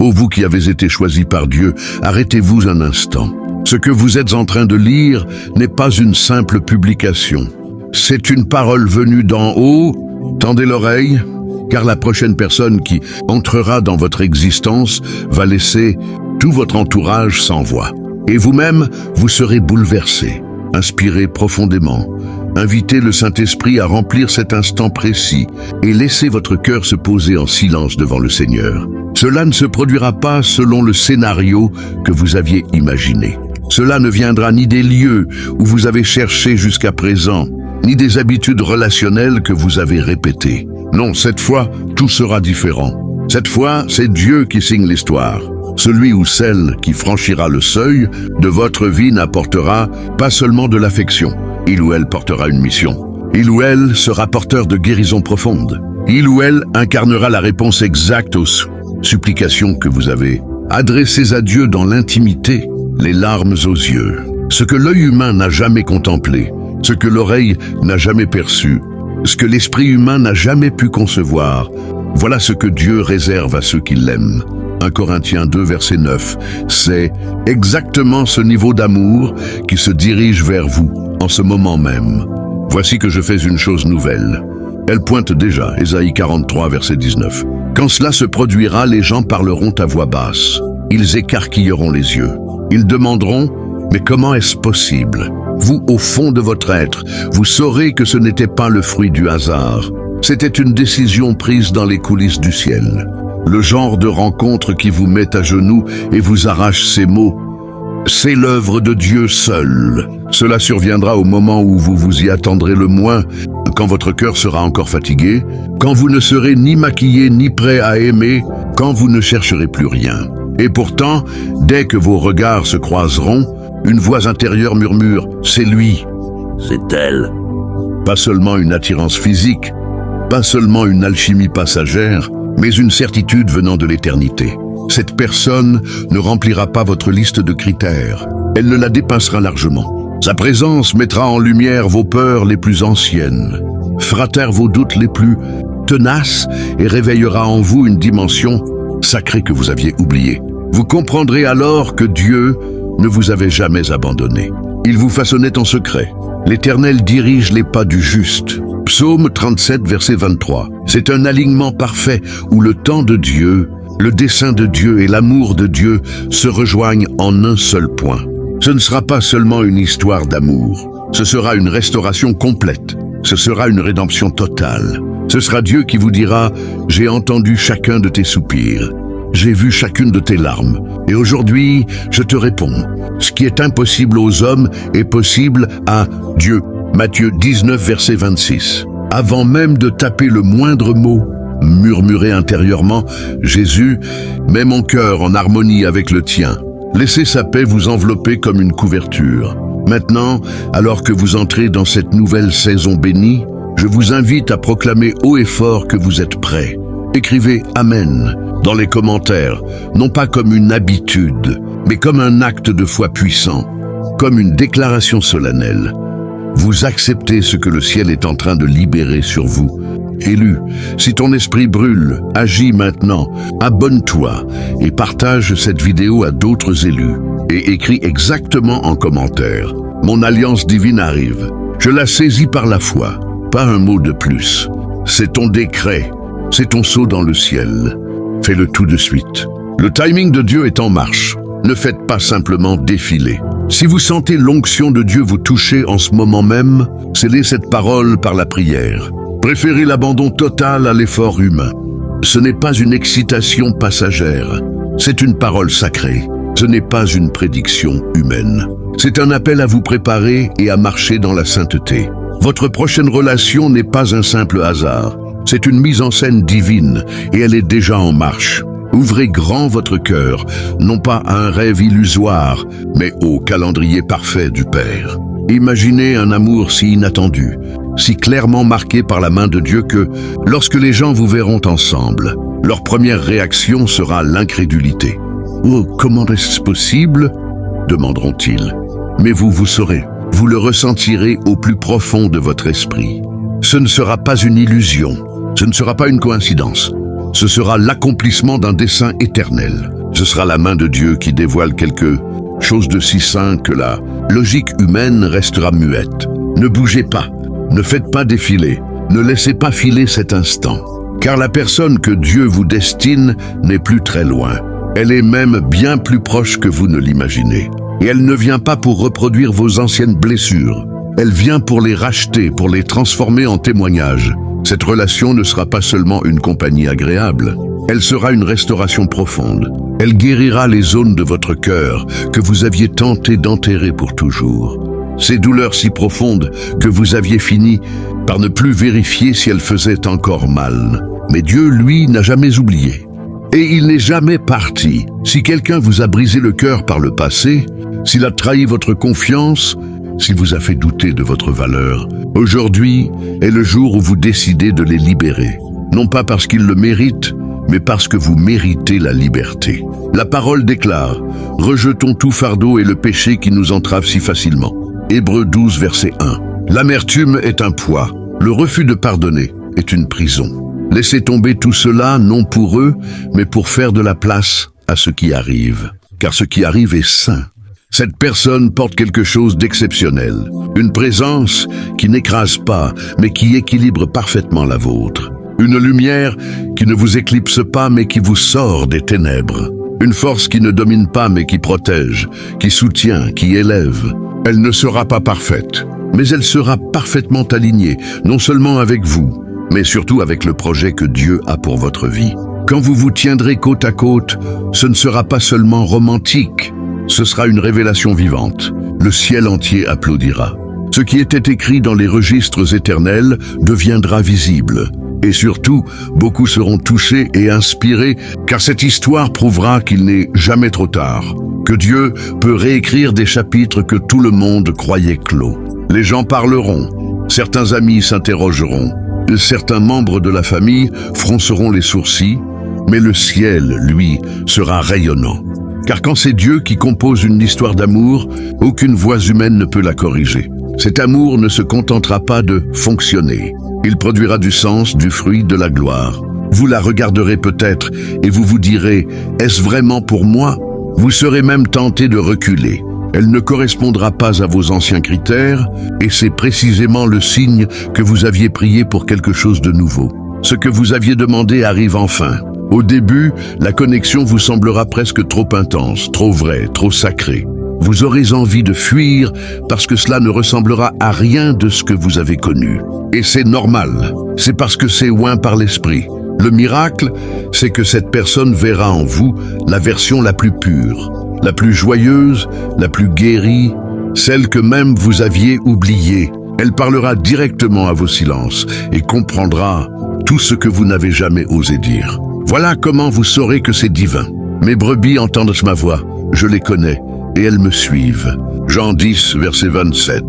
Ô vous qui avez été choisis par Dieu, arrêtez-vous un instant. Ce que vous êtes en train de lire n'est pas une simple publication. C'est une parole venue d'en haut. Tendez l'oreille, car la prochaine personne qui entrera dans votre existence va laisser tout votre entourage sans voix. Et vous-même, vous serez bouleversé, inspiré profondément. Invitez le Saint-Esprit à remplir cet instant précis et laissez votre cœur se poser en silence devant le Seigneur. Cela ne se produira pas selon le scénario que vous aviez imaginé. Cela ne viendra ni des lieux où vous avez cherché jusqu'à présent, ni des habitudes relationnelles que vous avez répétées. Non, cette fois, tout sera différent. Cette fois, c'est Dieu qui signe l'histoire. Celui ou celle qui franchira le seuil de votre vie n'apportera pas seulement de l'affection. Il ou elle portera une mission. Il ou elle sera porteur de guérison profonde. Il ou elle incarnera la réponse exacte aux supplications que vous avez adressées à Dieu dans l'intimité, les larmes aux yeux. Ce que l'œil humain n'a jamais contemplé, ce que l'oreille n'a jamais perçu, ce que l'esprit humain n'a jamais pu concevoir, voilà ce que Dieu réserve à ceux qui l'aiment. 1 Corinthiens 2, verset 9. C'est exactement ce niveau d'amour qui se dirige vers vous en ce moment même. Voici que je fais une chose nouvelle. Elle pointe déjà, Ésaïe 43, verset 19. Quand cela se produira, les gens parleront à voix basse. Ils écarquilleront les yeux. Ils demanderont, mais comment est-ce possible? Vous, au fond de votre être, vous saurez que ce n'était pas le fruit du hasard. C'était une décision prise dans les coulisses du ciel. Le genre de rencontre qui vous met à genoux et vous arrache ces mots. C'est l'œuvre de Dieu seul. Cela surviendra au moment où vous vous y attendrez le moins, quand votre cœur sera encore fatigué, quand vous ne serez ni maquillé ni prêt à aimer, quand vous ne chercherez plus rien. Et pourtant, dès que vos regards se croiseront, une voix intérieure murmure « C'est lui ». C'est elle. Pas seulement une attirance physique, pas seulement une alchimie passagère, mais une certitude venant de l'éternité. Cette personne ne remplira pas votre liste de critères. Elle ne la dépassera largement. Sa présence mettra en lumière vos peurs les plus anciennes, fera taire vos doutes les plus tenaces et réveillera en vous une dimension sacrée que vous aviez oubliée. Vous comprendrez alors que Dieu ne vous avait jamais abandonné. Il vous façonnait en secret. L'Éternel dirige les pas du juste. Psaume 37, verset 23. C'est un alignement parfait où le temps de Dieu, le dessein de Dieu et l'amour de Dieu se rejoignent en un seul point. Ce ne sera pas seulement une histoire d'amour. Ce sera une restauration complète. Ce sera une rédemption totale. Ce sera Dieu qui vous dira « J'ai entendu chacun de tes soupirs. J'ai vu chacune de tes larmes. Et aujourd'hui, je te réponds. Ce qui est impossible aux hommes est possible à Dieu. » Matthieu 19, verset 26. Avant même de taper le moindre mot, murmurez intérieurement « Jésus, mets mon cœur en harmonie avec le tien. » Laissez sa paix vous envelopper comme une couverture. Maintenant, alors que vous entrez dans cette nouvelle saison bénie, je vous invite à proclamer haut et fort que vous êtes prêts. Écrivez « Amen » dans les commentaires, non pas comme une habitude, mais comme un acte de foi puissant, comme une déclaration solennelle. Vous acceptez ce que le ciel est en train de libérer sur vous. Élu, si ton esprit brûle, agis maintenant, abonne-toi et partage cette vidéo à d'autres élus. Et écris exactement en commentaire. Mon alliance divine arrive. Je la saisis par la foi. Pas un mot de plus. C'est ton décret. C'est ton saut dans le ciel. Fais-le tout de suite. Le timing de Dieu est en marche. Ne faites pas simplement défiler. Si vous sentez l'onction de Dieu vous toucher en ce moment même, scellez cette parole par la prière. Préférez l'abandon total à l'effort humain. Ce n'est pas une excitation passagère. C'est une parole sacrée. Ce n'est pas une prédiction humaine. C'est un appel à vous préparer et à marcher dans la sainteté. Votre prochaine relation n'est pas un simple hasard. C'est une mise en scène divine et elle est déjà en marche. Ouvrez grand votre cœur, non pas à un rêve illusoire, mais au calendrier parfait du Père. Imaginez un amour si inattendu, si clairement marqué par la main de Dieu que, lorsque les gens vous verront ensemble, leur première réaction sera l'incrédulité. « Oh, comment est-ce possible ?» demanderont-ils. Mais vous saurez, vous le ressentirez au plus profond de votre esprit. Ce ne sera pas une illusion, ce ne sera pas une coïncidence. Ce sera l'accomplissement d'un dessein éternel. Ce sera la main de Dieu qui dévoile quelque chose de si saint que la logique humaine restera muette. Ne bougez pas, ne faites pas défiler, ne laissez pas filer cet instant. Car la personne que Dieu vous destine n'est plus très loin. Elle est même bien plus proche que vous ne l'imaginez. Et elle ne vient pas pour reproduire vos anciennes blessures. Elle vient pour les racheter, pour les transformer en témoignages. Cette relation ne sera pas seulement une compagnie agréable. Elle sera une restauration profonde. Elle guérira les zones de votre cœur que vous aviez tenté d'enterrer pour toujours. Ces douleurs si profondes que vous aviez fini par ne plus vérifier si elles faisaient encore mal. Mais Dieu, lui, n'a jamais oublié. Et il n'est jamais parti. Si quelqu'un vous a brisé le cœur par le passé, s'il a trahi votre confiance, s'il vous a fait douter de votre valeur, aujourd'hui est le jour où vous décidez de les libérer. Non pas parce qu'ils le méritent, mais parce que vous méritez la liberté. La parole déclare « Rejetons tout fardeau et le péché qui nous entrave si facilement ». Hébreux 12, verset 1. L'amertume est un poids. Le refus de pardonner est une prison. Laissez tomber tout cela, non pour eux, mais pour faire de la place à ce qui arrive. Car ce qui arrive est saint. Cette personne porte quelque chose d'exceptionnel. Une présence qui n'écrase pas, mais qui équilibre parfaitement la vôtre. Une lumière qui ne vous éclipse pas, mais qui vous sort des ténèbres. Une force qui ne domine pas, mais qui protège, qui soutient, qui élève. Elle ne sera pas parfaite, mais elle sera parfaitement alignée, non seulement avec vous, mais surtout avec le projet que Dieu a pour votre vie. Quand vous vous tiendrez côte à côte, ce ne sera pas seulement romantique, ce sera une révélation vivante. Le ciel entier applaudira. Ce qui était écrit dans les registres éternels deviendra visible. Et surtout, beaucoup seront touchés et inspirés, car cette histoire prouvera qu'il n'est jamais trop tard, que Dieu peut réécrire des chapitres que tout le monde croyait clos. Les gens parleront, certains amis s'interrogeront, certains membres de la famille fronceront les sourcils, mais le ciel, lui, sera rayonnant. Car quand c'est Dieu qui compose une histoire d'amour, aucune voix humaine ne peut la corriger. Cet amour ne se contentera pas de fonctionner. Il produira du sens, du fruit, de la gloire. Vous la regarderez peut-être et vous vous direz « Est-ce vraiment pour moi ?» Vous serez même tenté de reculer. Elle ne correspondra pas à vos anciens critères et c'est précisément le signe que vous aviez prié pour quelque chose de nouveau. Ce que vous aviez demandé arrive enfin. Au début, la connexion vous semblera presque trop intense, trop vraie, trop sacrée. Vous aurez envie de fuir parce que cela ne ressemblera à rien de ce que vous avez connu. Et c'est normal, c'est parce que c'est oint par l'esprit. Le miracle, c'est que cette personne verra en vous la version la plus pure, la plus joyeuse, la plus guérie, celle que même vous aviez oubliée. Elle parlera directement à vos silences et comprendra tout ce que vous n'avez jamais osé dire. Voilà comment vous saurez que c'est divin. Mes brebis entendent ma voix, je les connais, et elles me suivent. Jean 10, verset 27.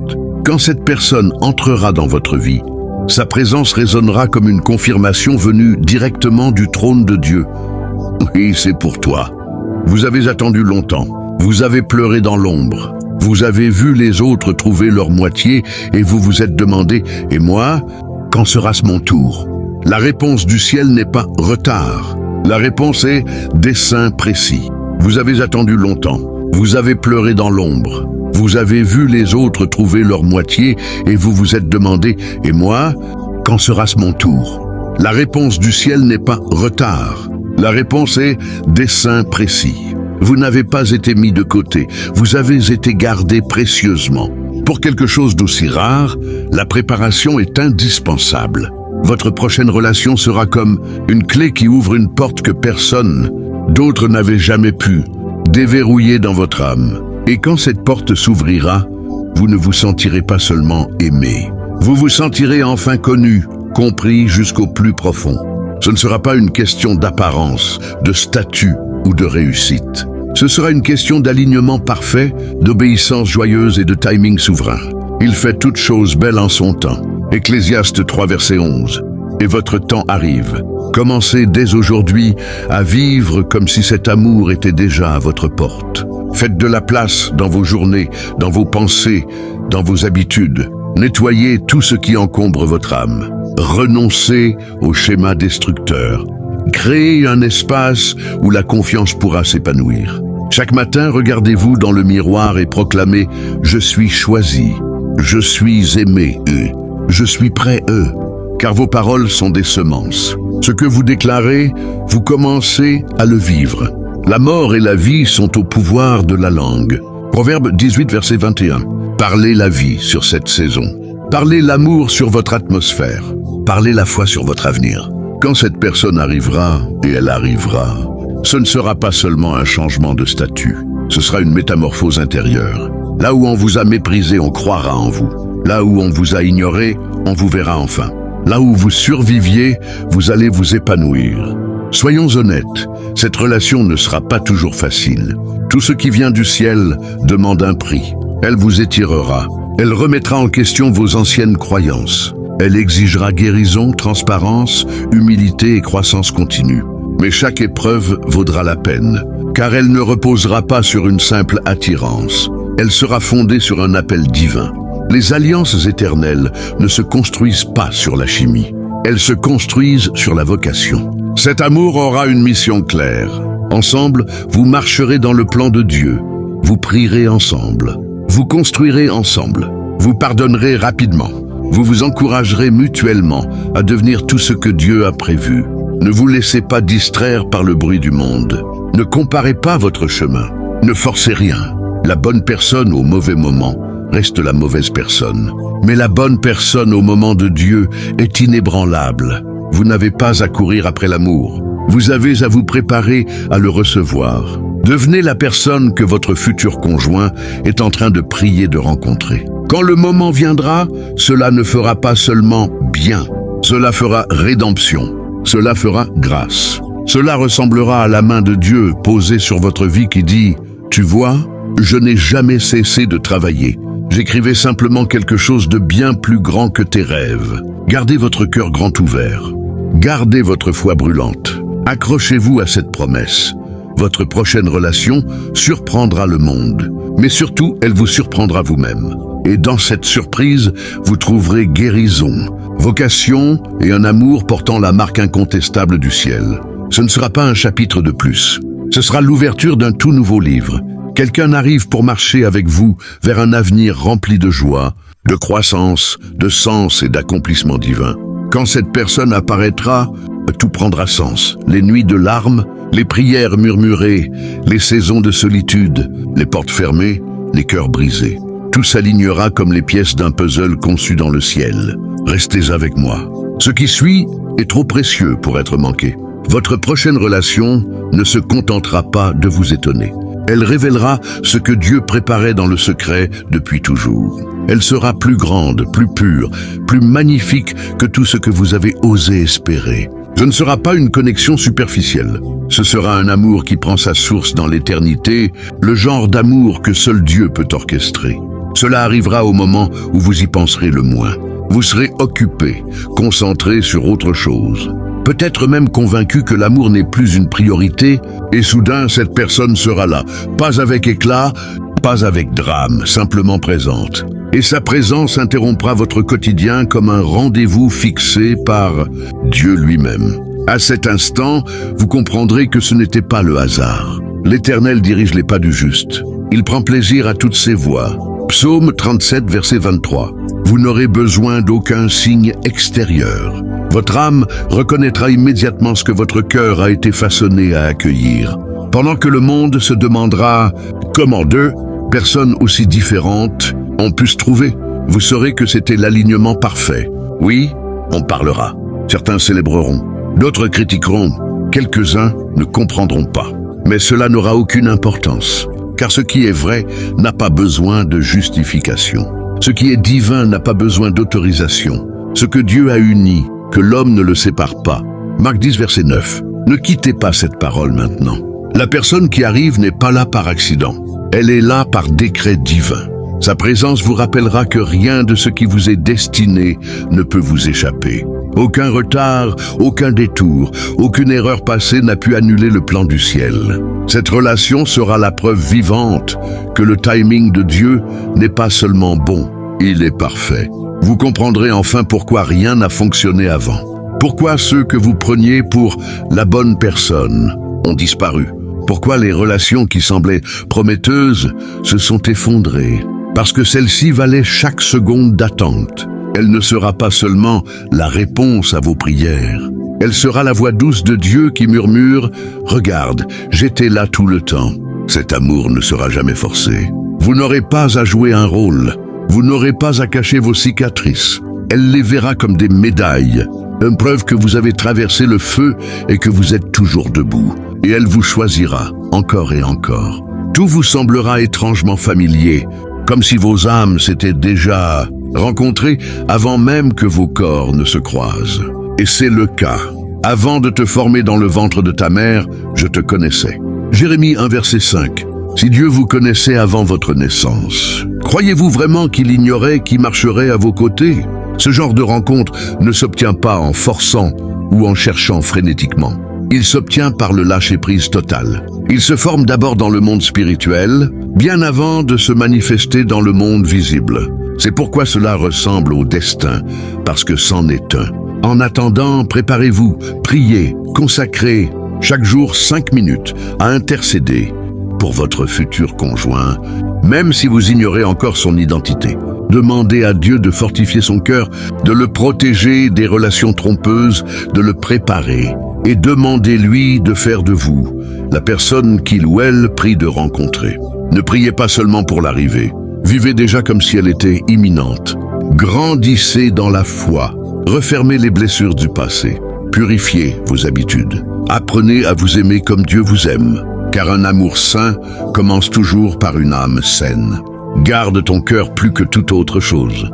Quand cette personne entrera dans votre vie, sa présence résonnera comme une confirmation venue directement du trône de Dieu. Oui, c'est pour toi. Vous avez attendu longtemps. Vous avez pleuré dans l'ombre. Vous avez vu les autres trouver leur moitié et vous vous êtes demandé « Et moi, quand sera-ce mon tour ?» La réponse du ciel n'est pas « retard ». La réponse est « dessein précis ». Vous avez attendu longtemps. Vous avez pleuré dans l'ombre. Vous avez vu les autres trouver leur moitié et vous vous êtes demandé « Et moi, quand sera-ce mon tour ?» La réponse du ciel n'est pas « retard ». La réponse est « dessein précis ». Vous n'avez pas été mis de côté, vous avez été gardé précieusement. Pour quelque chose d'aussi rare, la préparation est indispensable. Votre prochaine relation sera comme une clé qui ouvre une porte que personne d'autre n'avait jamais pu déverrouiller dans votre âme. Et quand cette porte s'ouvrira, vous ne vous sentirez pas seulement aimé. Vous vous sentirez enfin connu, compris jusqu'au plus profond. Ce ne sera pas une question d'apparence, de statut ou de réussite. Ce sera une question d'alignement parfait, d'obéissance joyeuse et de timing souverain. Il fait toute chose belle en son temps. Ecclésiaste 3, verset 11. Et votre temps arrive. Commencez dès aujourd'hui à vivre comme si cet amour était déjà à votre porte. Faites de la place dans vos journées, dans vos pensées, dans vos habitudes. Nettoyez tout ce qui encombre votre âme. Renoncez au schéma destructeur. Créez un espace où la confiance pourra s'épanouir. Chaque matin, regardez-vous dans le miroir et proclamez « Je suis choisi, je suis aimé, je suis prêt, car vos paroles sont des semences. Ce que vous déclarez, vous commencez à le vivre. La mort et la vie sont au pouvoir de la langue. Proverbe 18, verset 21. Parlez la vie sur cette saison. Parlez l'amour sur votre atmosphère. Parlez la foi sur votre avenir. Quand cette personne arrivera, et elle arrivera, ce ne sera pas seulement un changement de statut. Ce sera une métamorphose intérieure. Là où on vous a méprisé, on croira en vous. Là où on vous a ignoré, on vous verra enfin. Là où vous surviviez, vous allez vous épanouir. Soyons honnêtes, cette relation ne sera pas toujours facile. Tout ce qui vient du ciel demande un prix. Elle vous étirera. Elle remettra en question vos anciennes croyances. Elle exigera guérison, transparence, humilité et croissance continue. Mais chaque épreuve vaudra la peine, car elle ne reposera pas sur une simple attirance. Elle sera fondée sur un appel divin. Les alliances éternelles ne se construisent pas sur la chimie. Elles se construisent sur la vocation. Cet amour aura une mission claire. Ensemble, vous marcherez dans le plan de Dieu. Vous prierez ensemble. Vous construirez ensemble. Vous pardonnerez rapidement. Vous vous encouragerez mutuellement à devenir tout ce que Dieu a prévu. Ne vous laissez pas distraire par le bruit du monde. Ne comparez pas votre chemin. Ne forcez rien. La bonne personne au mauvais moment reste la mauvaise personne. Mais la bonne personne au moment de Dieu est inébranlable. Vous n'avez pas à courir après l'amour. Vous avez à vous préparer à le recevoir. Devenez la personne que votre futur conjoint est en train de prier de rencontrer. Quand le moment viendra, cela ne fera pas seulement bien. Cela fera rédemption. Cela fera grâce. Cela ressemblera à la main de Dieu posée sur votre vie qui dit « Tu vois, je n'ai jamais cessé de travailler. J'écrivais simplement quelque chose de bien plus grand que tes rêves. » Gardez votre cœur grand ouvert. Gardez votre foi brûlante. Accrochez-vous à cette promesse. Votre prochaine relation surprendra le monde. Mais surtout, elle vous surprendra vous-même. Et dans cette surprise, vous trouverez guérison, vocation et un amour portant la marque incontestable du ciel. Ce ne sera pas un chapitre de plus. Ce sera l'ouverture d'un tout nouveau livre. Quelqu'un arrive pour marcher avec vous vers un avenir rempli de joie, de croissance, de sens et d'accomplissement divin. Quand cette personne apparaîtra, tout prendra sens. Les nuits de larmes, les prières murmurées, les saisons de solitude, les portes fermées, les cœurs brisés. Tout s'alignera comme les pièces d'un puzzle conçu dans le ciel. Restez avec moi. Ce qui suit est trop précieux pour être manqué. Votre prochaine relation ne se contentera pas de vous étonner. Elle révélera ce que Dieu préparait dans le secret depuis toujours. Elle sera plus grande, plus pure, plus magnifique que tout ce que vous avez osé espérer. Ce ne sera pas une connexion superficielle. Ce sera un amour qui prend sa source dans l'éternité, le genre d'amour que seul Dieu peut orchestrer. Cela arrivera au moment où vous y penserez le moins. Vous serez occupé, concentré sur autre chose. Peut-être même convaincu que l'amour n'est plus une priorité, et soudain cette personne sera là, pas avec éclat, pas avec drame, simplement présente. Et sa présence interrompra votre quotidien comme un rendez-vous fixé par Dieu lui-même. À cet instant, vous comprendrez que ce n'était pas le hasard. L'Éternel dirige les pas du juste. Il prend plaisir à toutes ses voies. Psaume 37, verset 23. Vous n'aurez besoin d'aucun signe extérieur. Votre âme reconnaîtra immédiatement ce que votre cœur a été façonné à accueillir. Pendant que le monde se demandera comment deux personnes aussi différentes ont pu se trouver, vous saurez que c'était l'alignement parfait. Oui, on parlera. Certains célébreront, d'autres critiqueront, quelques-uns ne comprendront pas. Mais cela n'aura aucune importance, car ce qui est vrai n'a pas besoin de justification. Ce qui est divin n'a pas besoin d'autorisation. Ce que Dieu a uni, que l'homme ne le sépare pas. Marc 10, verset 9. Ne quittez pas cette parole maintenant. La personne qui arrive n'est pas là par accident. Elle est là par décret divin. Sa présence vous rappellera que rien de ce qui vous est destiné ne peut vous échapper. Aucun retard, aucun détour, aucune erreur passée n'a pu annuler le plan du ciel. Cette relation sera la preuve vivante que le timing de Dieu n'est pas seulement bon, il est parfait. Vous comprendrez enfin pourquoi rien n'a fonctionné avant. Pourquoi ceux que vous preniez pour la bonne personne ont disparu? Pourquoi les relations qui semblaient prometteuses se sont effondrées? Parce que celle-ci valait chaque seconde d'attente. Elle ne sera pas seulement la réponse à vos prières. Elle sera la voix douce de Dieu qui murmure « Regarde, j'étais là tout le temps ». Cet amour ne sera jamais forcé. Vous n'aurez pas à jouer un rôle. Vous n'aurez pas à cacher vos cicatrices. Elle les verra comme des médailles, une preuve que vous avez traversé le feu et que vous êtes toujours debout. Et elle vous choisira, encore et encore. Tout vous semblera étrangement familier, comme si vos âmes s'étaient déjà rencontrées avant même que vos corps ne se croisent. Et c'est le cas. Avant de te former dans le ventre de ta mère, je te connaissais. Jérémie 1, verset 5. Si Dieu vous connaissait avant votre naissance, croyez-vous vraiment qu'il ignorait qui marcherait à vos côtés? Ce genre de rencontre ne s'obtient pas en forçant ou en cherchant frénétiquement. Il s'obtient par le lâcher-prise total. Il se forme d'abord dans le monde spirituel, bien avant de se manifester dans le monde visible. C'est pourquoi cela ressemble au destin, parce que c'en est un. En attendant, préparez-vous, priez, consacrez chaque jour 5 minutes à intercéder pour votre futur conjoint, même si vous ignorez encore son identité. Demandez à Dieu de fortifier son cœur, de le protéger des relations trompeuses, de le préparer. Et demandez-lui de faire de vous la personne qu'il ou elle prie de rencontrer. Ne priez pas seulement pour l'arrivée. Vivez déjà comme si elle était imminente. Grandissez dans la foi. Refermez les blessures du passé. Purifiez vos habitudes. Apprenez à vous aimer comme Dieu vous aime, car un amour sain commence toujours par une âme saine. Garde ton cœur plus que toute autre chose,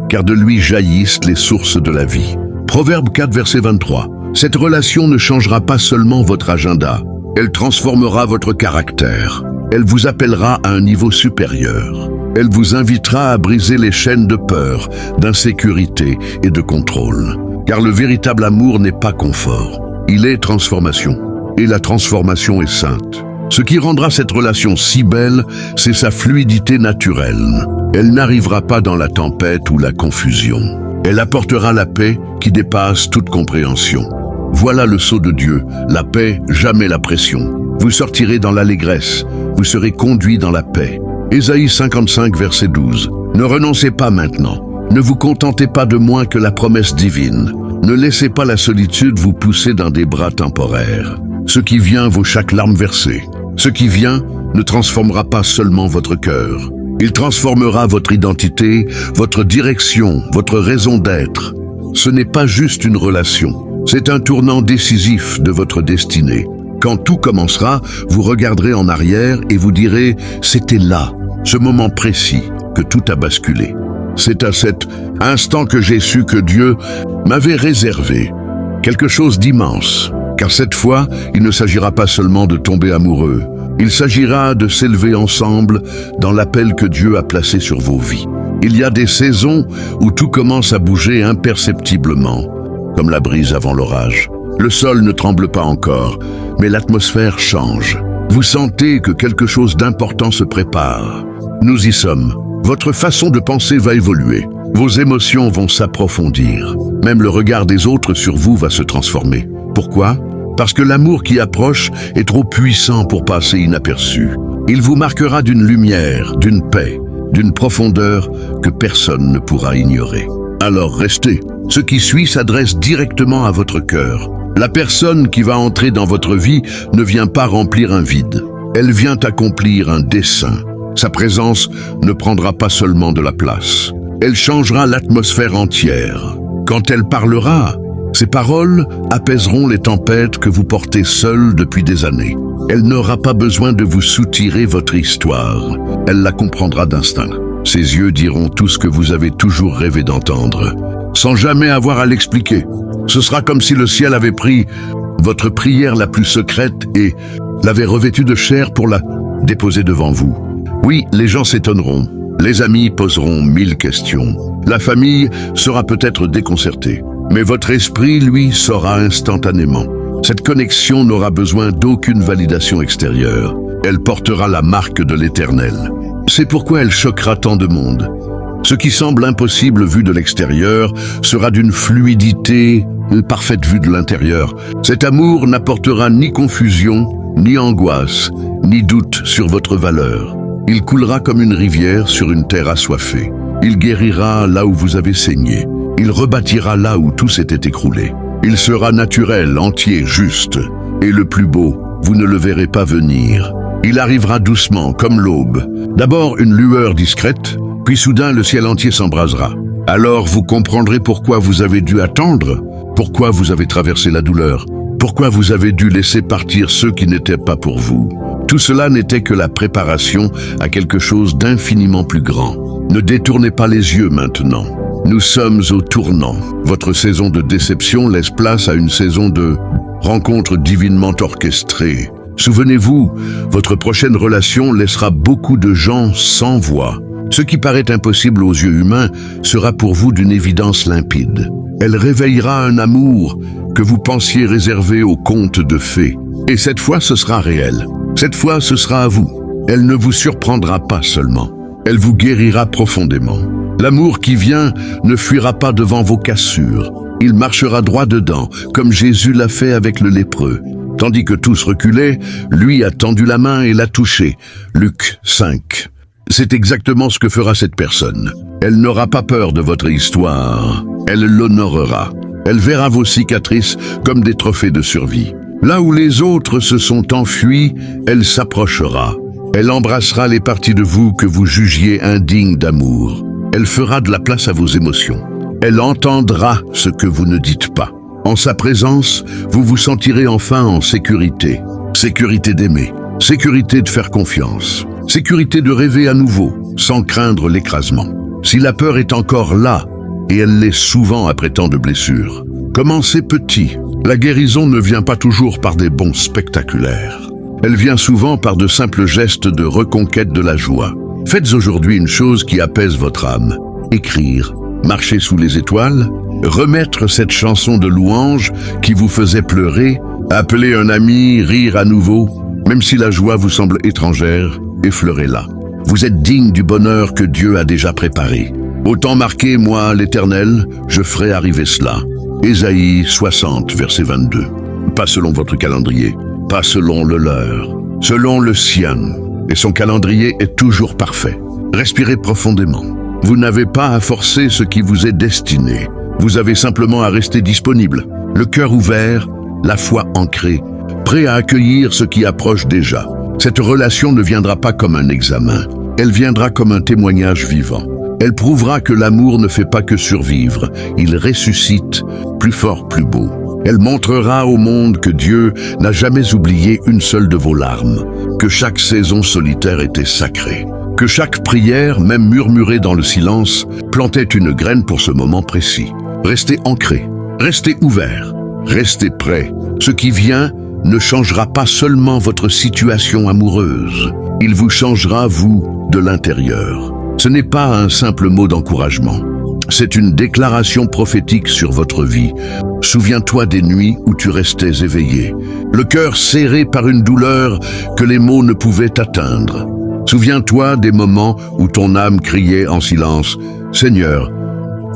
car de lui jaillissent les sources de la vie. Proverbe 4, verset 23. Cette relation ne changera pas seulement votre agenda, elle transformera votre caractère. Elle vous appellera à un niveau supérieur. Elle vous invitera à briser les chaînes de peur, d'insécurité et de contrôle. Car le véritable amour n'est pas confort, il est transformation. Et la transformation est sainte. Ce qui rendra cette relation si belle, c'est sa fluidité naturelle. Elle n'arrivera pas dans la tempête ou la confusion. Elle apportera la paix qui dépasse toute compréhension. Voilà le sceau de Dieu, la paix, jamais la pression. Vous sortirez dans l'allégresse, vous serez conduits dans la paix. Ésaïe 55, verset 12. Ne renoncez pas maintenant. Ne vous contentez pas de moins que la promesse divine. Ne laissez pas la solitude vous pousser dans des bras temporaires. Ce qui vient vaut chaque larme versée. Ce qui vient ne transformera pas seulement votre cœur. Il transformera votre identité, votre direction, votre raison d'être. Ce n'est pas juste une relation. C'est un tournant décisif de votre destinée. Quand tout commencera, vous regarderez en arrière et vous direz « C'était là, ce moment précis, que tout a basculé. C'est à cet instant que j'ai su que Dieu m'avait réservé quelque chose d'immense. Car cette fois, il ne s'agira pas seulement de tomber amoureux. Il s'agira de s'élever ensemble dans l'appel que Dieu a placé sur vos vies. Il y a des saisons où tout commence à bouger imperceptiblement, comme la brise avant l'orage. Le sol ne tremble pas encore, mais l'atmosphère change. Vous sentez que quelque chose d'important se prépare. Nous y sommes. Votre façon de penser va évoluer. Vos émotions vont s'approfondir. Même le regard des autres sur vous va se transformer. Pourquoi ? Parce que l'amour qui approche est trop puissant pour passer inaperçu. Il vous marquera d'une lumière, d'une paix, d'une profondeur que personne ne pourra ignorer. Alors restez. Ce qui suit s'adresse directement à votre cœur. La personne qui va entrer dans votre vie ne vient pas remplir un vide. Elle vient accomplir un dessein. Sa présence ne prendra pas seulement de la place. Elle changera l'atmosphère entière. Quand elle parlera, ses paroles apaiseront les tempêtes que vous portez seul depuis des années. Elle n'aura pas besoin de vous soutirer votre histoire. Elle la comprendra d'instinct. Ses yeux diront tout ce que vous avez toujours rêvé d'entendre, sans jamais avoir à l'expliquer. Ce sera comme si le ciel avait pris votre prière la plus secrète et l'avait revêtue de chair pour la déposer devant vous. Oui, les gens s'étonneront. Les amis poseront 1000 questions. La famille sera peut-être déconcertée. Mais votre esprit, lui, saura instantanément. Cette connexion n'aura besoin d'aucune validation extérieure. Elle portera la marque de l'Éternel. C'est pourquoi elle choquera tant de monde. Ce qui semble impossible vu de l'extérieur sera d'une fluidité parfaite vue de l'intérieur. Cet amour n'apportera ni confusion, ni angoisse, ni doute sur votre valeur. Il coulera comme une rivière sur une terre assoiffée. Il guérira là où vous avez saigné. Il rebâtira là où tout s'était écroulé. Il sera naturel, entier, juste. Et le plus beau, vous ne le verrez pas venir. Il arrivera doucement, comme l'aube. D'abord une lueur discrète, puis soudain le ciel entier s'embrasera. Alors vous comprendrez pourquoi vous avez dû attendre, pourquoi vous avez traversé la douleur, pourquoi vous avez dû laisser partir ceux qui n'étaient pas pour vous. Tout cela n'était que la préparation à quelque chose d'infiniment plus grand. Ne détournez pas les yeux maintenant. Nous sommes au tournant. Votre saison de déception laisse place à une saison de rencontres divinement orchestrées. Souvenez-vous, votre prochaine relation laissera beaucoup de gens sans voix. Ce qui paraît impossible aux yeux humains sera pour vous d'une évidence limpide. Elle réveillera un amour que vous pensiez réservé aux contes de fées. Et cette fois, ce sera réel. Cette fois, ce sera à vous. Elle ne vous surprendra pas seulement. Elle vous guérira profondément. L'amour qui vient ne fuira pas devant vos cassures. Il marchera droit dedans, comme Jésus l'a fait avec le lépreux. Tandis que tous reculaient, lui a tendu la main et l'a touché. Luc 5. C'est exactement ce que fera cette personne. Elle n'aura pas peur de votre histoire. Elle l'honorera. Elle verra vos cicatrices comme des trophées de survie. Là où les autres se sont enfuis, elle s'approchera. Elle embrassera les parties de vous que vous jugiez indignes d'amour. Elle fera de la place à vos émotions. Elle entendra ce que vous ne dites pas. En sa présence, vous vous sentirez enfin en sécurité. Sécurité d'aimer. Sécurité de faire confiance. Sécurité de rêver à nouveau, sans craindre l'écrasement. Si la peur est encore là, et elle l'est souvent après tant de blessures, commencez petit. La guérison ne vient pas toujours par des bonds spectaculaires. Elle vient souvent par de simples gestes de reconquête de la joie. Faites aujourd'hui une chose qui apaise votre âme. Écrire, marcher sous les étoiles, remettre cette chanson de louange qui vous faisait pleurer, appeler un ami, rire à nouveau, même si la joie vous semble étrangère, effleurez-la. Vous êtes digne du bonheur que Dieu a déjà préparé. Autant marqué, moi, l'Éternel, je ferai arriver cela. Ésaïe 60, verset 22. Pas selon votre calendrier, pas selon le leur, selon le sien. Et son calendrier est toujours parfait. Respirez profondément. Vous n'avez pas à forcer ce qui vous est destiné. Vous avez simplement à rester disponible, le cœur ouvert, la foi ancrée, prêt à accueillir ce qui approche déjà. Cette relation ne viendra pas comme un examen. Elle viendra comme un témoignage vivant. Elle prouvera que l'amour ne fait pas que survivre. Il ressuscite, plus fort, plus beau. Elle montrera au monde que Dieu n'a jamais oublié une seule de vos larmes, que chaque saison solitaire était sacrée, que chaque prière, même murmurée dans le silence, plantait une graine pour ce moment précis. Restez ancré, restez ouvert, restez prêt. Ce qui vient ne changera pas seulement votre situation amoureuse, il vous changera, vous, de l'intérieur. Ce n'est pas un simple mot d'encouragement. C'est une déclaration prophétique sur votre vie. Souviens-toi des nuits où tu restais éveillé, le cœur serré par une douleur que les mots ne pouvaient atteindre. Souviens-toi des moments où ton âme criait en silence « Seigneur,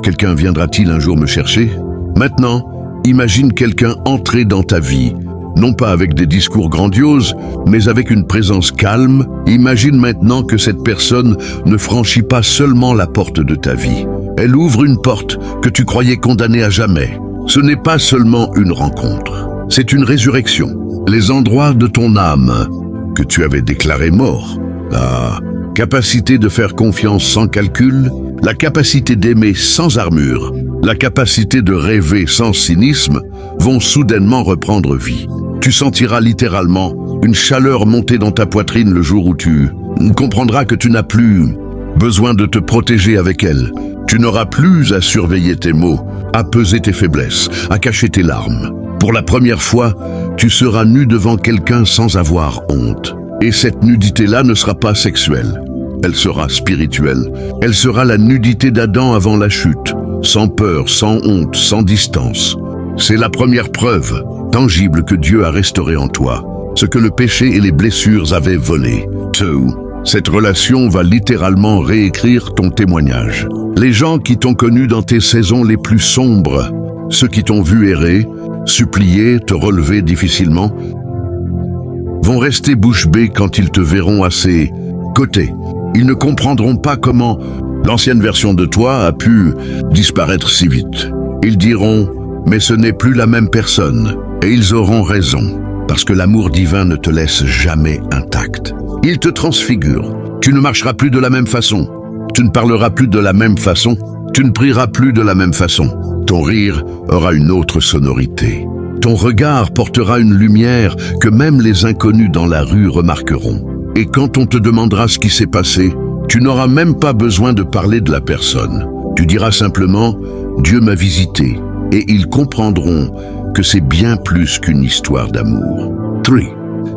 quelqu'un viendra-t-il un jour me chercher ?» Maintenant, imagine quelqu'un entrer dans ta vie, non pas avec des discours grandioses, mais avec une présence calme. Imagine maintenant que cette personne ne franchit pas seulement la porte de ta vie. Elle ouvre une porte que tu croyais condamnée à jamais. Ce n'est pas seulement une rencontre, c'est une résurrection. Les endroits de ton âme que tu avais déclarés morts, la capacité de faire confiance sans calcul, la capacité d'aimer sans armure, la capacité de rêver sans cynisme vont soudainement reprendre vie. Tu sentiras littéralement une chaleur monter dans ta poitrine le jour où tu comprendras que tu n'as plus besoin de te protéger avec elle. Tu n'auras plus à surveiller tes mots, à peser tes faiblesses, à cacher tes larmes. Pour la première fois, tu seras nu devant quelqu'un sans avoir honte. Et cette nudité-là ne sera pas sexuelle. Elle sera spirituelle. Elle sera la nudité d'Adam avant la chute, sans peur, sans honte, sans distance. C'est la première preuve tangible que Dieu a restauré en toi, ce que le péché et les blessures avaient volé. Cette relation va littéralement réécrire ton témoignage. Les gens qui t'ont connu dans tes saisons les plus sombres, ceux qui t'ont vu errer, supplier, te relever difficilement, vont rester bouche bée quand ils te verront à ses côtés. Ils ne comprendront pas comment l'ancienne version de toi a pu disparaître si vite. Ils diront « mais ce n'est plus la même personne ». Et ils auront raison, parce que l'amour divin ne te laisse jamais intact. Il te transfigure. Tu ne marcheras plus de la même façon. Tu ne parleras plus de la même façon. Tu ne prieras plus de la même façon. Ton rire aura une autre sonorité. Ton regard portera une lumière que même les inconnus dans la rue remarqueront. Et quand on te demandera ce qui s'est passé, tu n'auras même pas besoin de parler de la personne. Tu diras simplement « Dieu m'a visité » et ils comprendront que c'est bien plus qu'une histoire d'amour. 3.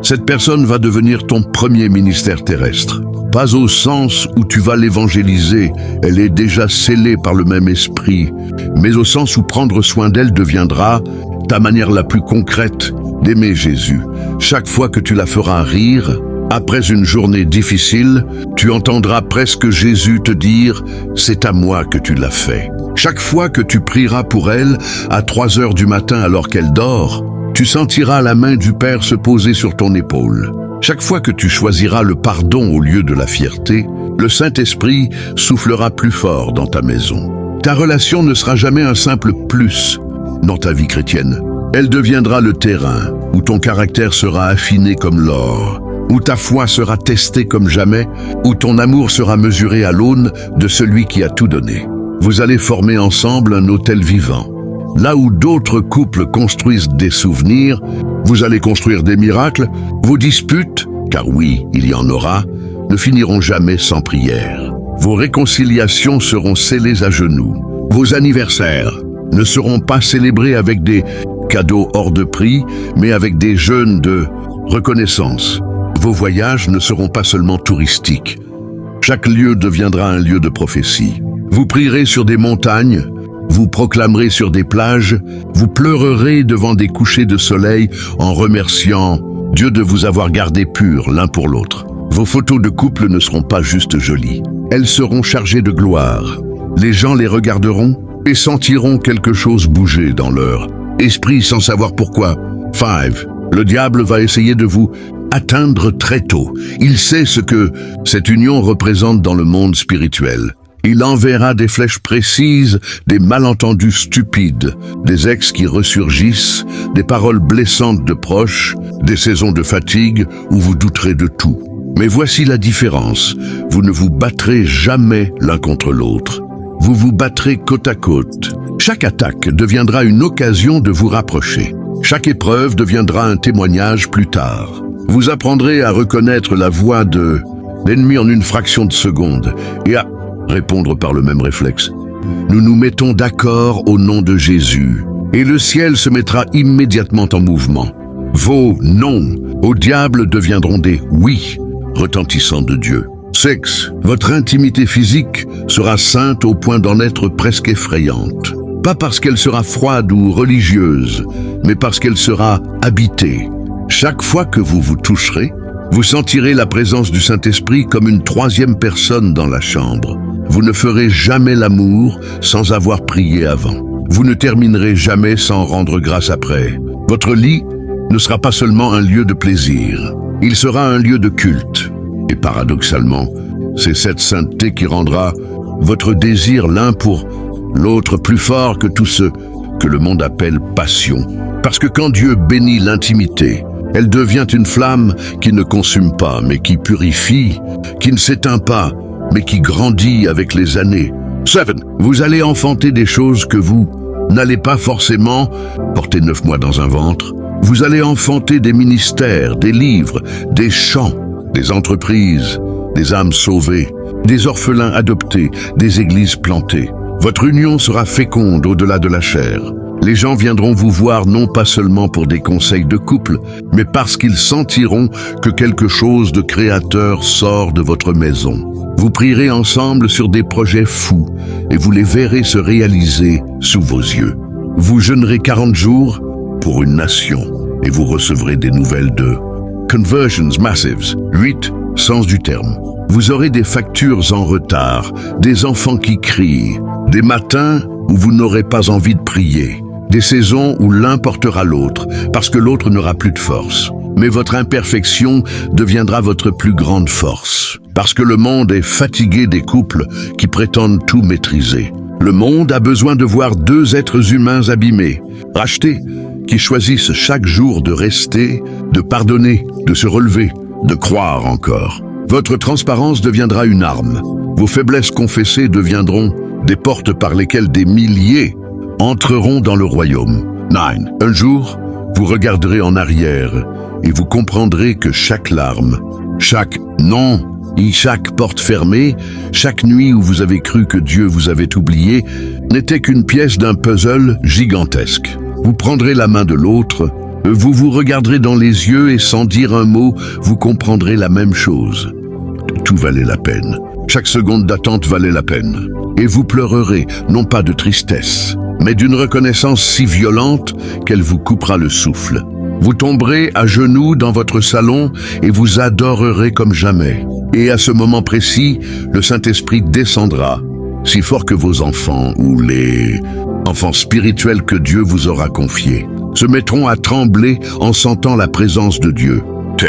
Cette personne va devenir ton premier ministère terrestre. Pas au sens où tu vas l'évangéliser, elle est déjà scellée par le même esprit, mais au sens où prendre soin d'elle deviendra ta manière la plus concrète d'aimer Jésus. Chaque fois que tu la feras rire, après une journée difficile, tu entendras presque Jésus te dire « c'est à moi que tu l'as fait ». Chaque fois que tu prieras pour elle, à 3 heures du matin alors qu'elle dort, tu sentiras la main du Père se poser sur ton épaule. Chaque fois que tu choisiras le pardon au lieu de la fierté, le Saint-Esprit soufflera plus fort dans ta maison. Ta relation ne sera jamais un simple plus dans ta vie chrétienne. Elle deviendra le terrain où ton caractère sera affiné comme l'or, où ta foi sera testée comme jamais, où ton amour sera mesuré à l'aune de celui qui a tout donné. Vous allez former ensemble un hôtel vivant. Là où d'autres couples construisent des souvenirs, vous allez construire des miracles. Vos disputes, car oui, il y en aura, ne finiront jamais sans prière. Vos réconciliations seront scellées à genoux. Vos anniversaires ne seront pas célébrés avec des cadeaux hors de prix, mais avec des jeûnes de reconnaissance. Vos voyages ne seront pas seulement touristiques. Chaque lieu deviendra un lieu de prophétie. Vous prierez sur des montagnes, vous proclamerez sur des plages, vous pleurerez devant des couchers de soleil en remerciant Dieu de vous avoir gardés purs l'un pour l'autre. Vos photos de couple ne seront pas juste jolies. Elles seront chargées de gloire. Les gens les regarderont et sentiront quelque chose bouger dans leur esprit sans savoir pourquoi. 5. Le diable va essayer de vous atteindre très tôt. Il sait ce que cette union représente dans le monde spirituel. Il enverra des flèches précises, des malentendus stupides, des ex qui ressurgissent, des paroles blessantes de proches, des saisons de fatigue où vous douterez de tout. Mais voici la différence. Vous ne vous battrez jamais l'un contre l'autre. Vous vous battrez côte à côte. Chaque attaque deviendra une occasion de vous rapprocher. Chaque épreuve deviendra un témoignage plus tard. Vous apprendrez à reconnaître la voix de l'ennemi en une fraction de seconde et à répondre par le même réflexe. Nous nous mettons d'accord au nom de Jésus et le ciel se mettra immédiatement en mouvement. Vos non au diable deviendront des oui retentissants de Dieu. 6. Votre intimité physique sera sainte au point d'en être presque effrayante. Pas parce qu'elle sera froide ou religieuse, mais parce qu'elle sera habitée. Chaque fois que vous vous toucherez, vous sentirez la présence du Saint-Esprit comme une troisième personne dans la chambre. Vous ne ferez jamais l'amour sans avoir prié avant. Vous ne terminerez jamais sans rendre grâce après. Votre lit ne sera pas seulement un lieu de plaisir, il sera un lieu de culte. Et paradoxalement, c'est cette sainteté qui rendra votre désir l'un pour l'autre plus fort que tout ce que le monde appelle passion. Parce que quand Dieu bénit l'intimité, elle devient une flamme qui ne consume pas, mais qui purifie, qui ne s'éteint pas, mais qui grandit avec les années. 7. Vous allez enfanter des choses que vous n'allez pas forcément porter 9 mois dans un ventre. Vous allez enfanter des ministères, des livres, des chants, des entreprises, des âmes sauvées, des orphelins adoptés, des églises plantées. Votre union sera féconde au-delà de la chair. Les gens viendront vous voir non pas seulement pour des conseils de couple, mais parce qu'ils sentiront que quelque chose de créateur sort de votre maison. Vous prierez ensemble sur des projets fous et vous les verrez se réaliser sous vos yeux. Vous jeûnerez 40 jours pour une nation et vous recevrez des nouvelles de Conversions Massives. 8. Sens du terme. Vous aurez des factures en retard, des enfants qui crient, des matins où vous n'aurez pas envie de prier, des saisons où l'un portera l'autre, parce que l'autre n'aura plus de force. Mais votre imperfection deviendra votre plus grande force, parce que le monde est fatigué des couples qui prétendent tout maîtriser. Le monde a besoin de voir deux êtres humains abîmés, rachetés, qui choisissent chaque jour de rester, de pardonner, de se relever, de croire encore. Votre transparence deviendra une arme. Vos faiblesses confessées deviendront des portes par lesquelles des milliers entreront dans le royaume. 9. Un jour, vous regarderez en arrière et vous comprendrez que chaque larme, chaque non et chaque porte fermée, chaque nuit où vous avez cru que Dieu vous avait oublié, n'était qu'une pièce d'un puzzle gigantesque. Vous prendrez la main de l'autre, vous vous regarderez dans les yeux et sans dire un mot, vous comprendrez la même chose. Tout valait la peine. Chaque seconde d'attente valait la peine. Et vous pleurerez, non pas de tristesse, mais d'une reconnaissance si violente qu'elle vous coupera le souffle. Vous tomberez à genoux dans votre salon et vous adorerez comme jamais. Et à ce moment précis, le Saint-Esprit descendra, si fort que vos enfants, ou les enfants spirituels que Dieu vous aura confiés, se mettront à trembler en sentant la présence de Dieu. 10.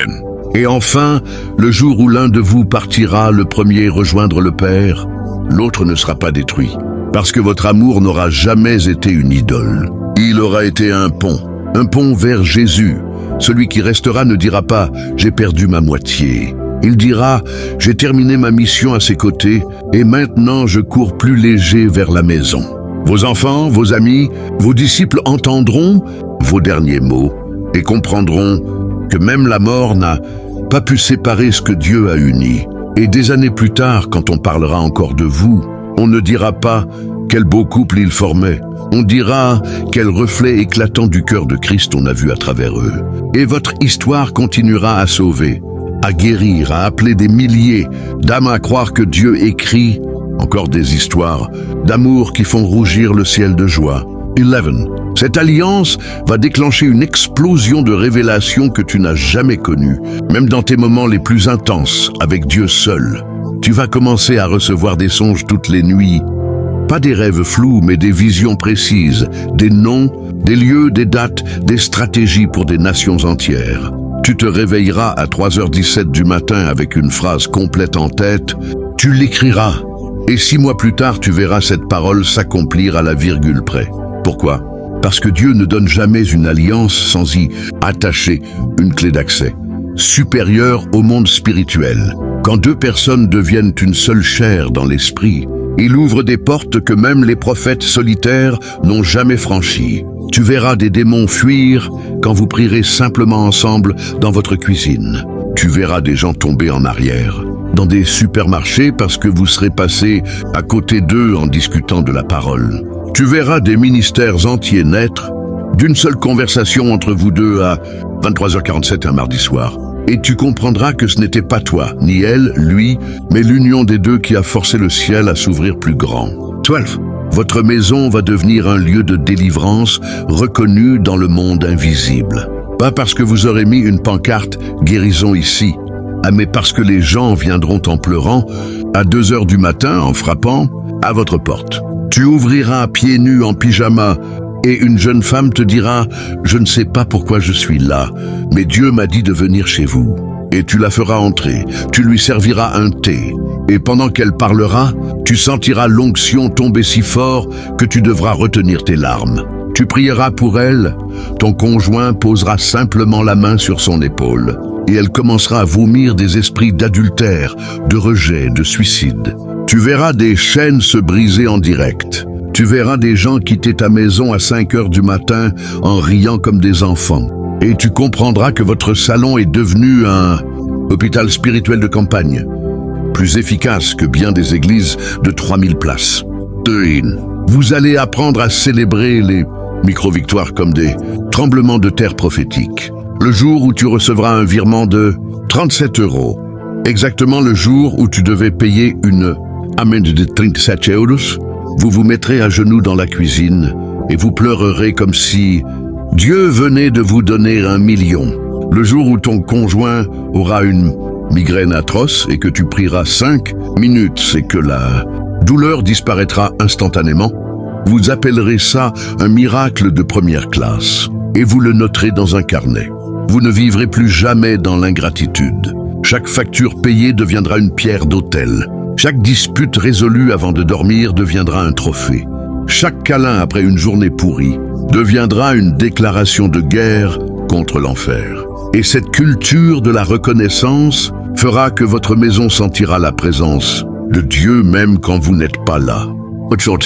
Et enfin, le jour où l'un de vous partira le premier rejoindre le Père, l'autre ne sera pas détruit, parce que votre amour n'aura jamais été une idole. Il aura été un pont vers Jésus. Celui qui restera ne dira pas « j'ai perdu ma moitié ». Il dira « j'ai terminé ma mission à ses côtés et maintenant je cours plus léger vers la maison ». Vos enfants, vos amis, vos disciples entendront vos derniers mots et comprendront que même la mort n'a pas pu séparer ce que Dieu a uni. Et des années plus tard, quand on parlera encore de vous, on ne dira pas quel beau couple ils formaient. On dira quel reflet éclatant du cœur de Christ on a vu à travers eux. Et votre histoire continuera à sauver, à guérir, à appeler des milliers d'âmes à croire que Dieu écrit encore des histoires d'amour qui font rougir le ciel de joie. 11. Cette alliance va déclencher une explosion de révélations que tu n'as jamais connues, même dans tes moments les plus intenses, avec Dieu seul. Tu vas commencer à recevoir des songes toutes les nuits. Pas des rêves flous, mais des visions précises, des noms, des lieux, des dates, des stratégies pour des nations entières. Tu te réveilleras à 3h17 du matin avec une phrase complète en tête. Tu l'écriras. Et 6 mois plus tard, tu verras cette parole s'accomplir à la virgule près. Pourquoi ? Parce que Dieu ne donne jamais une alliance sans y attacher une clé d'accès, supérieure au monde spirituel. Quand deux personnes deviennent une seule chair dans l'esprit, il ouvre des portes que même les prophètes solitaires n'ont jamais franchies. Tu verras des démons fuir quand vous prierez simplement ensemble dans votre cuisine. Tu verras des gens tomber en arrière dans des supermarchés parce que vous serez passé à côté d'eux en discutant de la parole. Tu verras des ministères entiers naître d'une seule conversation entre vous deux à 23h47 un mardi soir. Et tu comprendras que ce n'était pas toi, ni elle, lui, mais l'union des deux qui a forcé le ciel à s'ouvrir plus grand. 12. Votre maison va devenir un lieu de délivrance reconnu dans le monde invisible. Pas parce que vous aurez mis une pancarte « Guérison ici », mais parce que les gens viendront en pleurant à 2h du matin en frappant à votre porte. Tu ouvriras pieds nus en pyjama et une jeune femme te dira « Je ne sais pas pourquoi je suis là, mais Dieu m'a dit de venir chez vous. » Et tu la feras entrer, tu lui serviras un thé. Et pendant qu'elle parlera, tu sentiras l'onction tomber si fort que tu devras retenir tes larmes. Tu prieras pour elle, ton conjoint posera simplement la main sur son épaule. Et elle commencera à vomir des esprits d'adultère, de rejet, de suicide. Tu verras des chaînes se briser en direct. Tu verras des gens quitter ta maison à 5h du matin en riant comme des enfants. Et tu comprendras que votre salon est devenu un hôpital spirituel de campagne, plus efficace que bien des églises de 3000 places. 13. Vous allez apprendre à célébrer les micro-victoires comme des tremblements de terre prophétiques. Le jour où tu recevras un virement de 37 €, exactement le jour où tu devais payer une amende de 37 €, vous vous mettrez à genoux dans la cuisine et vous pleurerez comme si Dieu venait de vous donner 1 million. Le jour où ton conjoint aura une migraine atroce et que tu prieras 5 minutes, c'est que la douleur disparaîtra instantanément. Vous appellerez ça un miracle de première classe et vous le noterez dans un carnet. Vous ne vivrez plus jamais dans l'ingratitude. Chaque facture payée deviendra une pierre d'autel. Chaque dispute résolue avant de dormir deviendra un trophée. Chaque câlin après une journée pourrie deviendra une déclaration de guerre contre l'enfer. Et cette culture de la reconnaissance fera que votre maison sentira la présence de Dieu même quand vous n'êtes pas là. 14.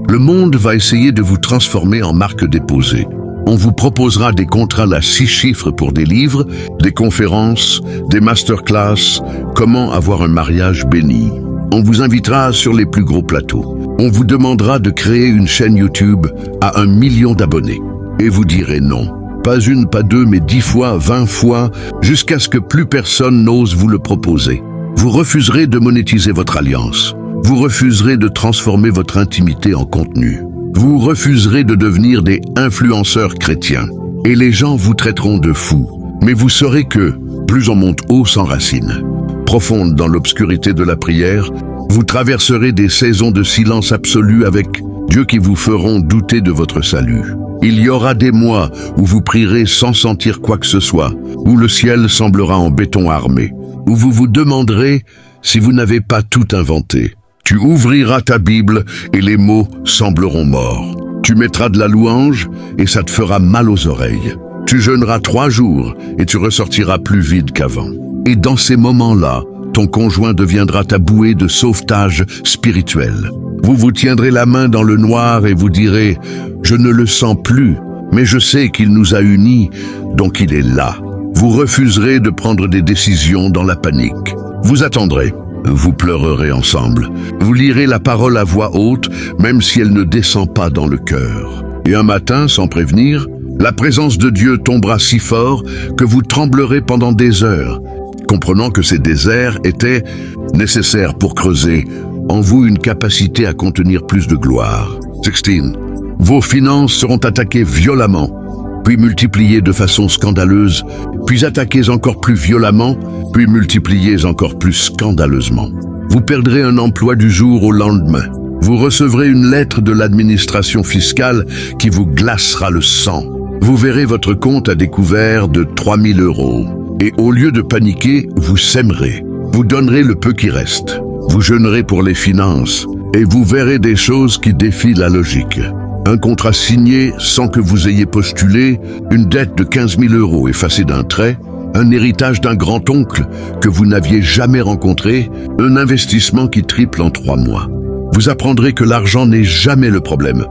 Le monde va essayer de vous transformer en marque déposée. On vous proposera des contrats à 6 chiffres pour des livres, des conférences, des masterclass, comment avoir un mariage béni. On vous invitera sur les plus gros plateaux. On vous demandera de créer une chaîne YouTube à 1 million d'abonnés. Et vous direz non. Pas une, pas deux, mais 10 fois, 20 fois, jusqu'à ce que plus personne n'ose vous le proposer. Vous refuserez de monétiser votre alliance. Vous refuserez de transformer votre intimité en contenu. Vous refuserez de devenir des influenceurs chrétiens. Et les gens vous traiteront de fous. Mais vous saurez que, plus on monte haut s'enracine. Profonde dans l'obscurité de la prière, vous traverserez des saisons de silence absolu avec Dieu qui vous feront douter de votre salut. Il y aura des mois où vous prierez sans sentir quoi que ce soit, où le ciel semblera en béton armé, où vous vous demanderez si vous n'avez pas tout inventé. Tu ouvriras ta Bible et les mots sembleront morts. Tu mettras de la louange et ça te fera mal aux oreilles. Tu jeûneras 3 jours et tu ressortiras plus vide qu'avant. Et dans ces moments-là, ton conjoint deviendra ta bouée de sauvetage spirituel. Vous vous tiendrez la main dans le noir et vous direz « Je ne le sens plus, mais je sais qu'il nous a unis, donc il est là. » Vous refuserez de prendre des décisions dans la panique. Vous attendrez. Vous pleurerez ensemble. Vous lirez la parole à voix haute, même si elle ne descend pas dans le cœur. Et un matin, sans prévenir, la présence de Dieu tombera si fort que vous tremblerez pendant des heures, comprenant que ces déserts étaient nécessaires pour creuser en vous une capacité à contenir plus de gloire. 16. Vos finances seront attaquées violemment, puis multipliées de façon scandaleuse, puis attaquées encore plus violemment, puis multipliées encore plus scandaleusement. Vous perdrez un emploi du jour au lendemain. Vous recevrez une lettre de l'administration fiscale qui vous glacera le sang. Vous verrez votre compte à découvert de 3 000 €. Et au lieu de paniquer, vous sèmerez. Vous donnerez le peu qui reste. Vous jeûnerez pour les finances et vous verrez des choses qui défient la logique. Un contrat signé sans que vous ayez postulé, une dette de 15 000 € effacée d'un trait, un héritage d'un grand-oncle que vous n'aviez jamais rencontré, un investissement qui triple en 3 mois. Vous apprendrez que l'argent n'est jamais le problème.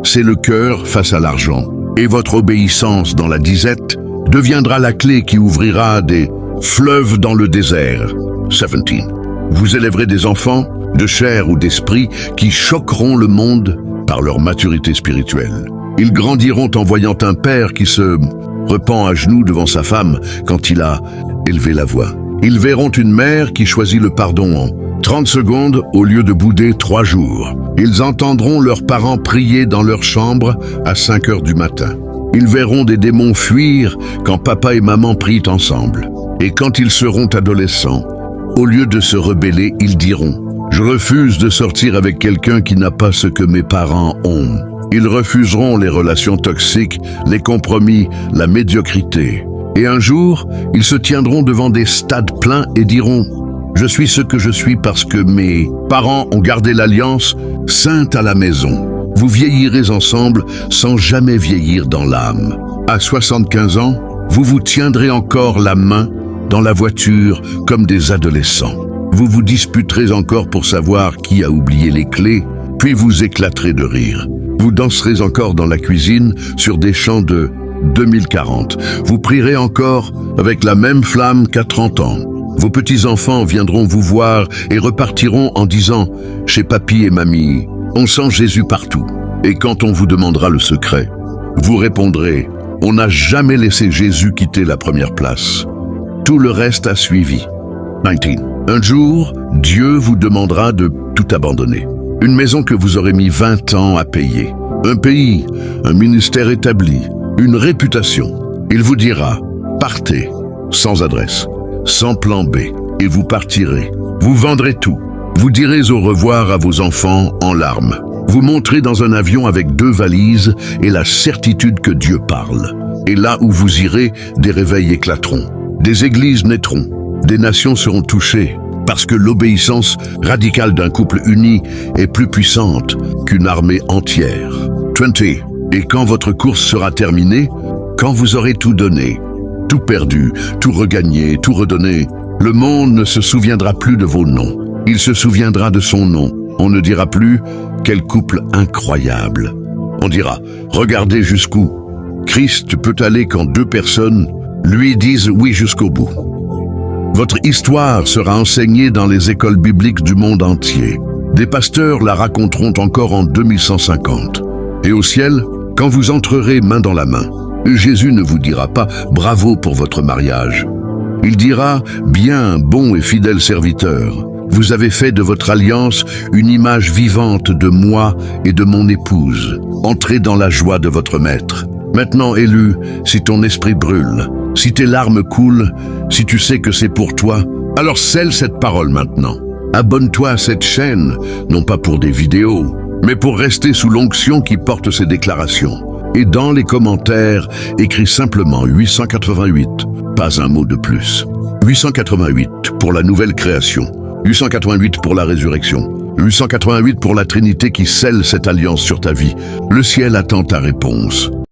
C'est le cœur face à l'argent. Et votre obéissance dans la disette deviendra la clé qui ouvrira des fleuves dans le désert. 17. Vous élèverez des enfants, de chair ou d'esprit, qui choqueront le monde par leur maturité spirituelle. Ils grandiront en voyant un père qui se repent à genoux devant sa femme quand il a élevé la voix. Ils verront une mère qui choisit le pardon en 30 secondes au lieu de bouder 3 jours. Ils entendront leurs parents prier dans leur chambre à 5 heures du matin. Ils verront des démons fuir quand papa et maman prient ensemble. Et quand ils seront adolescents, au lieu de se rebeller, ils diront « Je refuse de sortir avec quelqu'un qui n'a pas ce que mes parents ont ». Ils refuseront les relations toxiques, les compromis, la médiocrité. Et un jour, ils se tiendront devant des stades pleins et diront « Je suis ce que je suis parce que mes parents ont gardé l'alliance sainte à la maison ». Vous vieillirez ensemble sans jamais vieillir dans l'âme. À 75 ans, vous vous tiendrez encore la main dans la voiture comme des adolescents. Vous vous disputerez encore pour savoir qui a oublié les clés, puis vous éclaterez de rire. Vous danserez encore dans la cuisine sur des chants de 2040. Vous prierez encore avec la même flamme qu'à 30 ans. Vos petits-enfants viendront vous voir et repartiront en disant « Chez papy et mamie, on sent Jésus partout ». Et quand on vous demandera le secret, vous répondrez « On n'a jamais laissé Jésus quitter la première place. Tout le reste a suivi. » 19. Un jour, Dieu vous demandera de tout abandonner. Une maison que vous aurez mis 20 ans à payer. Un pays, un ministère établi, une réputation. Il vous dira « Partez » sans adresse. sans plan B, et vous partirez. Vous vendrez tout. Vous direz au revoir à vos enfants en larmes. Vous monterez dans un avion avec 2 valises et la certitude que Dieu parle. Et là où vous irez, des réveils éclateront. Des églises naîtront. Des nations seront touchées. Parce que l'obéissance radicale d'un couple uni est plus puissante qu'une armée entière. 20. Et quand votre course sera terminée, quand vous aurez tout donné, tout perdu, tout regagné, tout redonné, le monde ne se souviendra plus de vos noms. Il se souviendra de son nom. On ne dira plus « Quel couple incroyable !» On dira « Regardez jusqu'où Christ peut aller quand 2 personnes lui disent oui jusqu'au bout. » Votre histoire sera enseignée dans les écoles bibliques du monde entier. Des pasteurs la raconteront encore en 2150. Et au ciel, quand vous entrerez main dans la main, Jésus ne vous dira pas « Bravo pour votre mariage ». Il dira « Bien, bon et fidèle serviteur ». Vous avez fait de votre alliance une image vivante de moi et de mon épouse. Entrez dans la joie de votre maître. Maintenant, élu, si ton esprit brûle, si tes larmes coulent, si tu sais que c'est pour toi, alors scelle cette parole maintenant. Abonne-toi à cette chaîne, non pas pour des vidéos, mais pour rester sous l'onction qui porte ces déclarations. Et dans les commentaires, écris simplement 888, pas un mot de plus. 888 pour la nouvelle création. 888 pour la résurrection, 888 pour la Trinité qui scelle cette alliance sur ta vie. Le ciel attend ta réponse.